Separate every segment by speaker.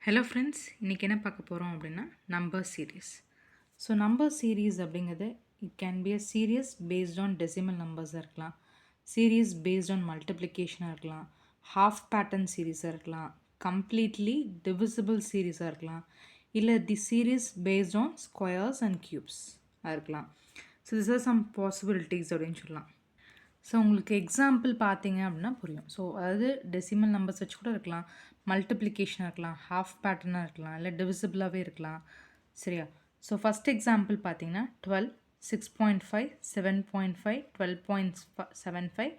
Speaker 1: Hello friends, இன்றைக்கி என்ன பார்க்க போகிறோம் அப்படின்னா number series. So number series அப்படிங்கிறது it can be a series based on decimal நம்பர்ஸாக இருக்கலாம், சீரீஸ் பேஸ்ட் ஆன் மல்டிப்ளிகேஷனாக இருக்கலாம், ஹாஃப் பேட்டர்ன் சீரீஸாக இருக்கலாம், கம்ப்ளீட்லி டிவிசிபிள் சீரீஸாக இருக்கலாம், இல்லை the series based on squares and க்யூப்ஸாக இருக்கலாம். So this are some possibilities அப்படின்னு சொல்லலாம். ஸோ உங்களுக்கு எக்ஸாம்பிள் பார்த்தீங்க அப்படின்னா புரியும். ஸோ அதாவது டெசிமல் நம்பர்ஸ் வச்சு கூட இருக்கலாம், மல்டிப்ளிகேஷனாக இருக்கலாம், ஹாஃப் பேட்டர்னாக இருக்கலாம், இல்லை டிவிசிபிளாகவே இருக்கலாம். சரியா? ஸோ ஃபஸ்ட் எக்ஸாம்பிள் பார்த்தீங்கன்னா 12, 6.5, 7.5, 12.75,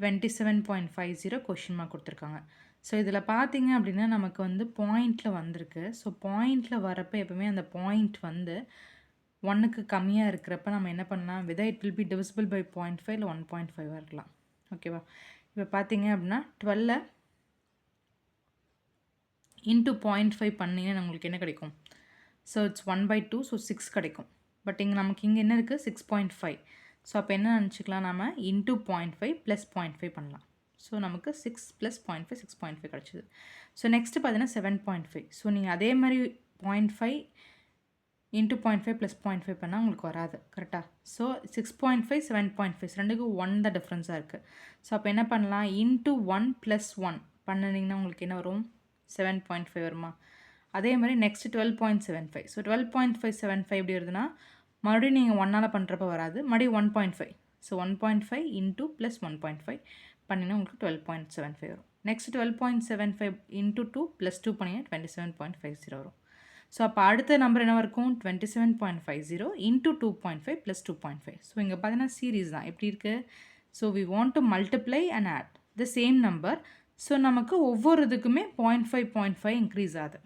Speaker 1: 27.50 கொஷின் மார்க் கொடுத்துருக்காங்க. ஸோ இதில் பார்த்தீங்க அப்படின்னா நமக்கு வந்து பாயிண்டில் வந்திருக்கு. ஸோ பாயிண்டில் வரப்போ எப்பவுமே அந்த பாயிண்ட் வந்து 1க்கு கம்மியாக இருக்கிறப்ப நம்ம என்ன பண்ணலாம், whether it will be divisible by 0.5 இல்லை 1.5 இருக்கலாம். ஓகேவா? இப்போ பார்த்தீங்க அப்படின்னா 12 இன்ட்டு 0.5 பண்ணிங்கன்னா உங்களுக்கு என்ன கிடைக்கும்? ஸோ இட்ஸ் 1/2, ஸோ 6 கிடைக்கும். பட் நமக்கு இங்கே என்ன இருக்குது, 6.5. ஸோ அப்போ என்ன நினச்சிக்கலாம், நம்ம இன்ட்டு 0.5 ப்ளஸ் 0.5 பண்ணலாம். ஸோ நமக்கு 6 ப்ளஸ் 0.5 6.5 கிடச்சிது. ஸோ நெக்ஸ்ட்டு பார்த்தீங்கன்னா 7.5. ஸோ நீங்கள் அதே மாதிரி 0.5 இன்ட்டு 0.5 ப்ளஸ் 0.5 பண்ணால் உங்களுக்கு வராது. கரெக்டாக? ஸோ 6.5 7.5 ரெண்டுக்கும் 1 தான் டிஃப்ரென்ஸாக இருக்குது. ஸோ அப்போ என்ன பண்ணலாம், இன்ட்டு 1 ப்ளஸ் 1 பண்ணிங்கன்னா உங்களுக்கு என்ன வரும், 7.5 வருமா? அதே மாதிரி நெக்ஸ்ட் 12.75. ஸோ 12.575 எப்படி வருதுன்னா, மறுபடியும் நீங்கள் 1ஆல் பண்ணுறப்ப வராது, மறுபடியும் 1.5. ஸோ 1.5 இன்ட்டு ப்ளஸ் 1.5 பண்ணிங்கன்னா உங்களுக்கு 12.75 வரும். நெக்ஸ்ட் 12.75 இன்ட்டு 2 ப்ளஸ் 2 பண்ணிங்கன்னா 27.50 வரும். ஸோ அப்போ அடுத்த நம்பர் என்ன இருக்கும், 27.50 இன்ட்டு 2.5 ப்ளஸ் 2.5. ஸோ இங்கே பார்த்தீங்கன்னா சீரீஸ் தான். எப்படி இருக்குது? So we want to multiply and add the same number. So நமக்கு ஒவ்வொரு இதுக்குமே 0.5 இன்க்ரீஸ் ஆகுது.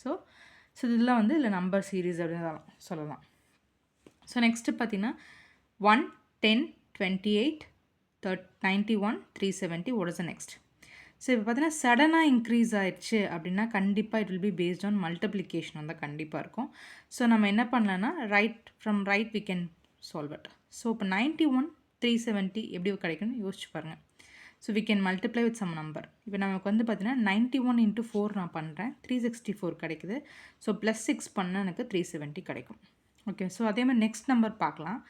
Speaker 1: ஸோ இதெல்லாம் வந்து இல்லை நம்பர் சீரீஸ் அப்படின்னு சொல்லலாம். ஸோ நெக்ஸ்ட்டு பார்த்தீங்கன்னா 1, 10, 28, 91, 370. What is the next? So இப்போ பார்த்தீங்கன்னா சடனாக இன்க்ரீஸ் ஆயிடுச்சு அப்படின்னா கண்டிப்பாக it will be based on multiplication வந்து கண்டிப்பாக இருக்கும். ஸோ நம்ம என்ன பண்ணலான்னா from right we can solve it. So இப்போ 91, 370 எப்படி கிடைக்கும்னு யோசிச்சு பாருங்கள். So we can multiply with some number. இப்போ நமக்கு வந்து பார்த்தீங்கன்னா 91 இன்ட்டு 4 நான் பண்ணுறேன், 364 கிடைக்குது. ஸோ ப்ளஸ் 6 பண்ணால் எனக்கு 370 கிடைக்கும். ஓகே. ஸோ அதே மாதிரி நெக்ஸ்ட் நம்பர் பார்க்கலாம்.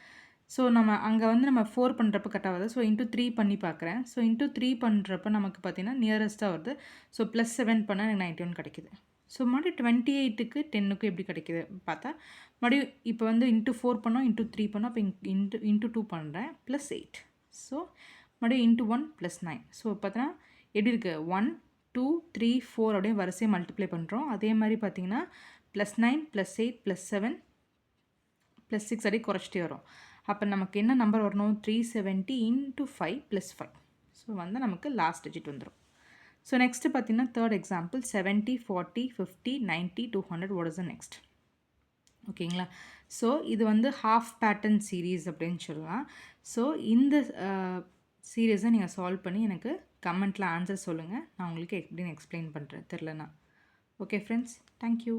Speaker 1: ஸோ நம்ம அங்கே வந்து நம்ம 4 பண்ணுறப்ப கட் ஆகுது. ஸோ இன்ட்டு 3 பண்ணி பார்க்குறேன். ஸோ இன்ட்டு 3 பண்ணுறப்ப நமக்கு பார்த்தீங்கன்னா நியரஸ்ட்டாக வருது. ஸோ ப்ளஸ் 7 பண்ணால் எனக்கு 91 கிடைக்குது. ஸோ மறுபடியும் 28க்கு 10க்கு எப்படி கிடைக்குது பார்த்தா, மறுபடியும் இப்போ வந்து இன்ட்டு 4 பண்ணோம், இன்ட்டு 3 பண்ணோம், அப்போ இன்ட்டு 2 பண்ணுறேன், ப்ளஸ் 8. ஸோ மறுபடியும் இன்ட்டு 1 ப்ளஸ் 9. ஸோ பார்த்தீங்கன்னா எப்படி இருக்குது, 1, 2, 3, 4 அப்படியே வரிசையை மல்டிப்ளை பண்ணுறோம். அதே மாதிரி பார்த்தீங்கன்னா ப்ளஸ் 9 ப்ளஸ் 8 ப்ளஸ் 7 ப்ளஸ் 6 அப்படியே குறைச்சிட்டே வரும். அப்போ நமக்கு என்ன நம்பர் வரணும், 370 இன்ட்டு 5 ப்ளஸ் 5. ஸோ வந்து நமக்கு லாஸ்ட் டிஜிட் வந்துடும். ஸோ நெக்ஸ்ட்டு பார்த்தீங்கன்னா third example 70, 40, 50, 90, 200. What is the next? ஓகேங்களா? ஸோ இது வந்து ஹாஃப் பேட்டர்ன் சீரீஸ் அப்படின்னு சொல்லலாம். ஸோ இந்த சீரீஸை நீங்கள் சால்வ் பண்ணி எனக்கு கமெண்ட்டில் ஆன்சர் சொல்லுங்கள். நான் உங்களுக்கு எப்படின்னு எக்ஸ்பிளைன் பண்ணுறேன் தெரிலனா. Okay friends, thank you.